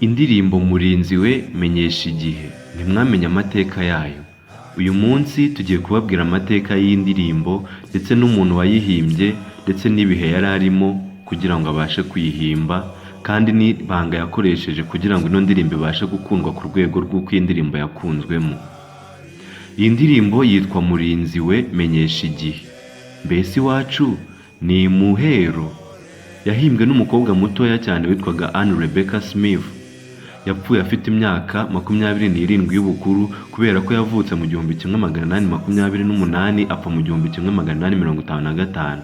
Indirimbo Murinzi we menyesha igihe, ntimwamenye amateka yayo. Uyu munsi tugiye kubabwira amateka y'indirimbo ndetse n'umuntu wayihimbye ndetse n'ibihe yari arimo kugira ngo abashe kuyihimba, kandi n'ibanga yakoresheje kugira ngo ino ndirimbo ibashe gukundwa ku rwego rw'uko iyi ndirimbo yakunzwemo. Iyi ndirimbo yitwa Murinzi we menyesha igihe. Mbese iwacu ni imuhero. Yahimbwe n'umukobwa mutoya cyane witwaga Rebecca Smith. Yapfuye afite imyaka 27 y'ubukuru kubera ko yavutse mu 1828 apfa mu 1855.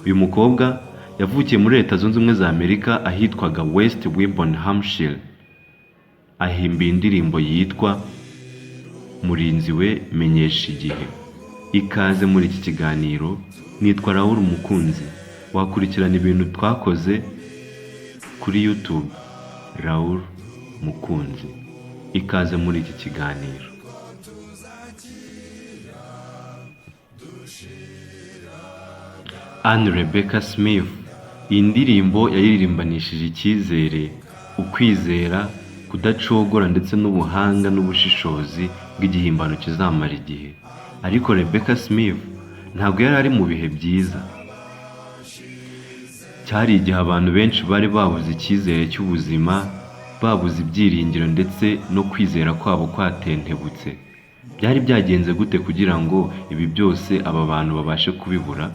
Uyu mukobwa yavukiye muri Leta Zunze Ubumwe za Amerika ahitwaga West Wibborn, Hampshire. Ahimba indirimbo yitwa Murinzi we menyesha igihe. Ikaze muri iki kiganiro. Nitwa Raul Mukunzi. Wakurikirana ibintu twakoze kuri YouTube Raul Mukunzi. Ikaze muri iki kiganiro. Rebecca Smith. Iyi ndirimbo yayiririmbanishije icyizere, ukwizera, kudacogora ndetse n'ubuhanga n'ubushishozi bw'igihimbano kizamara igihe. Ariko Rebecca Smith ntabwo yari ari mu bihe byiza. Cyari igihe abantu benshi bari babuze icyizere cy'ubuzima, babuze ibyiringiro ndetse no kwizera kwabo kwatentebutse. Byari byagenze gute kugira ngo ibi byose aba bantu babashe kubibura?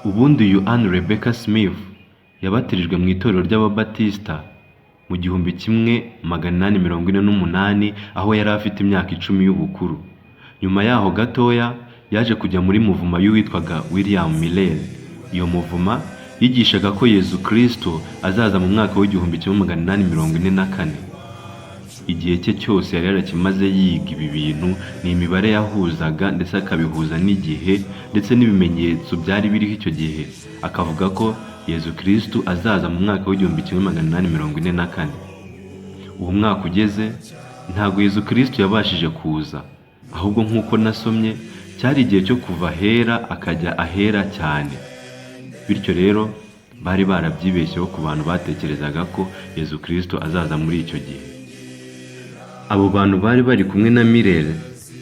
Ubundi uyu Rebecca Smith yabatirijwe mu itorero ry'Ababatista mu 1848 aho yari afite imyaka 10 y'ubukuru. Nyuma yaho gatoya yaje kujya muri muvuma y'uwitwaga William Miller. Iyo muvuma yigishaga ko Yesu Kristo azaza mu mwaka w'1844. Igihe cye cyose yari yarakimaze yiga ibi bintu, ni imibare yahuzaga ndetse akabihuza n'igihe ndetse n'ibimenyetso byari biriho icyo gihe. Akavuga ko Yesu Kristo azaza mu mwaka w'1844. Uwo mwaka ugeze, ntabwo Yesu Kristo yabashije kuza, ahubwo nk'uko nasomye cyari igihe cyo kuva ahera akajya ahera cyane. Bityo rero bari barabyibeshyeho ku bantu batekerezaga ko Yesu Kristo azaza muri icyo gihe. Abo bantu bari bari kumwe na Miller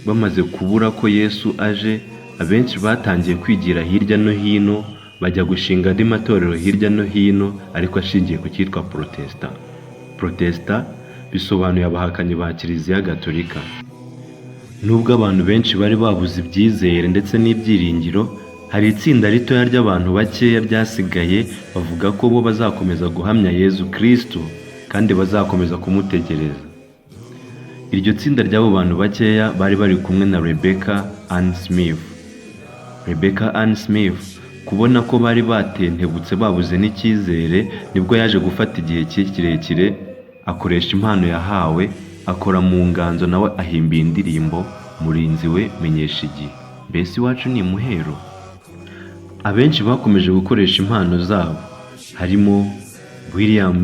bamaze kubura ko Yesu aje, abenshi batangiye kwigira hirya no hino, bajya gushinga andi matorero hirya no hino ariko ashingiye ku cyitwa Protesta. Protesta bisobanuye abahakanyi ba Kiliziya Gatolika. Nubwo abantu benshi bari babuze ibyizere ndetse n'ibyiringiro, hari itsinda ritoya ry'abantu bakeya byasigaye bavuga ko bo bazakomeza guhamya Yesu Kristo kandi bazakomeza kumutegereza. Iryo tsinda ry'abo bantu bakeya bari bari kumwe na Rebecca Smith. Rebecca Smith kubona ko bari batentebutse babuze n'icyizere, nibwo yaje gufata igihe kirekire akoresha impano yahawe, akora mu nganzo nawe ahimba indirimbo Murinzi we menyesha igihe. Mbese iwacu ni imuhero. Abenshi bakomeje gukoresha impano zabo, harimo William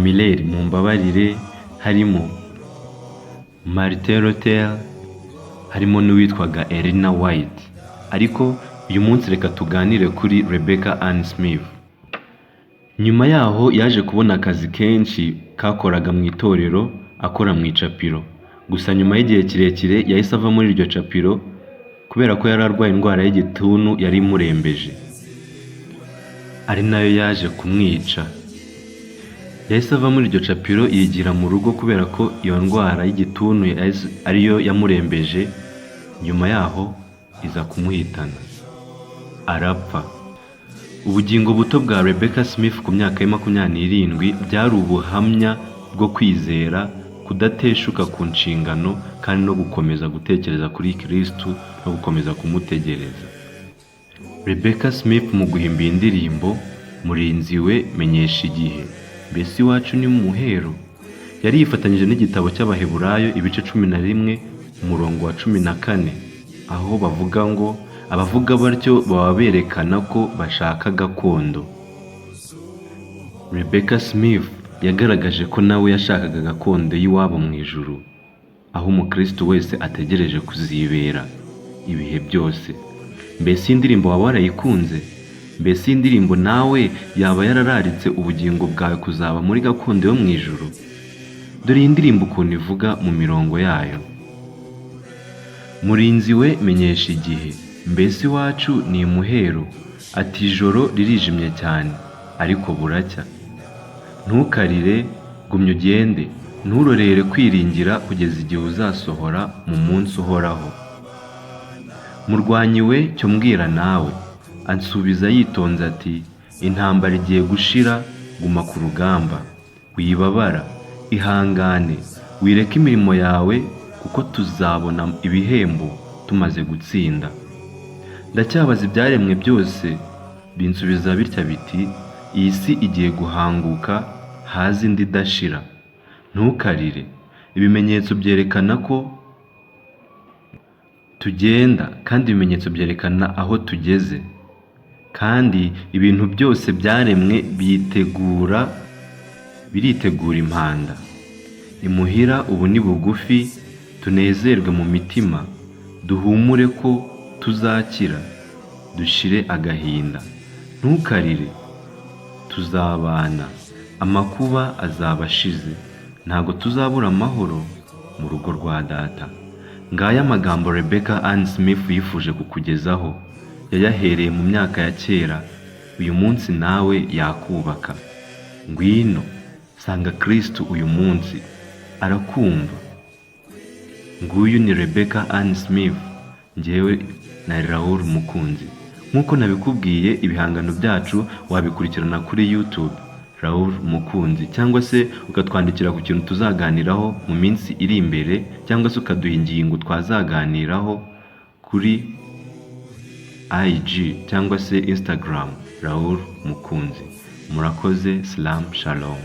Miller mu mbabarire, harimo Martin Luther, harimo n'uwitwaga Elena White. Ariko uyu munsi reka tuganire kuri Rebecca Smith. Nyuma yaho yaje kubona akazi kenshi kakoraga mu itorero, akora mu icapiro. Gusa nyuma y'igihe kirekire yahise ava muri iryo capiro kubera ko yari arwaye indwara y'igituntu yari imurembeje, ari nayo yaje kumwica. Yahise ava muri iryo capiro yigira mu rugo kubera ko iyo ndwara y'igituntu ariyo yamurembeje. Nyuma yaho iza kumuhitana, arapfa. Ubugingo buto bwa Rebecca Smith ku myaka ya 27 byari ubuhamya bwo kwizera, kudateshuka ku nshingano kandi no gukomeza gutekereza kuri Kristo no gukomeza kumutegereza. Rebecca Smith mu guhimba indirimbo Murinzi we menyesha igihe. Mbese iwacu ni muhero. Yari yifatanyije n'igitabo cy'Abaheburayo ibice 11 umurongo wa 14, aho bavuga ngo abavuga batyo baba berekana ko bashaka gakondo. Rebecca Smith yagaragaje ko nawe yashakaga gakondo y'iwabo mu ijuru, aho umukristo wese ategereje kuzibera ibihe byose. Mbese iyi ndirimbo waba warayikunze? Mbese iyi ndirimbo nawe yaba yarararitse ubugingo bwawe kuzaba muri gakondo yo mu ijuru? Dore iyi ndirimbo ukuntu ivuga mu mirongo yayo: Murinzi we menyesha igihe, mbese iwacu ni imuhero, ati ijoro ririjimye cyane ariko buracya. Ntukarire, gumya ugende, nturorere kwiringira kugeza igihe uzasohora mu munsi uhoraho. Murwanyi we cyo mbwira nawe, ansubiza yitonze ati intambara igiye gushira, guma ku rugamba, wibabara, ihangane, wireke imirimo yawe, kuko tuzabona ibihembo tumaze gutsinda. Ndacyabaza ibyaremwe byose, binsubiza bitya biti iyi si igiye guhanguka, haza indi idashira. Ntukarire, ibimenyetso byerekana ko tugenda, kandi ibimenyetso byerekana aho tugeze, kandi ibintu byose byaremwe biritegura impanda. Imuhira ubu ni bugufi, tunezerwe mu mitima, duhumure ko tuzakira, dushire agahinda. Ntukarire, tuzabana, amakuba azaba ashize, ntago tuzabura amahoro mu rugo rwa data. Ngaya amagambo Rebecca Ann Smith yifuje kukugezaho, yayahereye mu myaka ya kera, uyu munsi nawe yakubaka. Ngwino, sanga Kristo uyu munsi, arakumva. Nguyu ni Rebecca Ann Smith, njyewe na Raul Mukunzi. Nk'uko nabikubwiye, ibihangano byacu wabikurikirana kuri YouTube Raul Mukunzi, cyangwa se ukatwandikira ku kintu tuzaganiraho mu minsi iri imbere, cyangwa se ukaduha ingingo twazaganiraho kuri IG cyangwa se Instagram Raul Mukunzi. Murakoze, Shalom.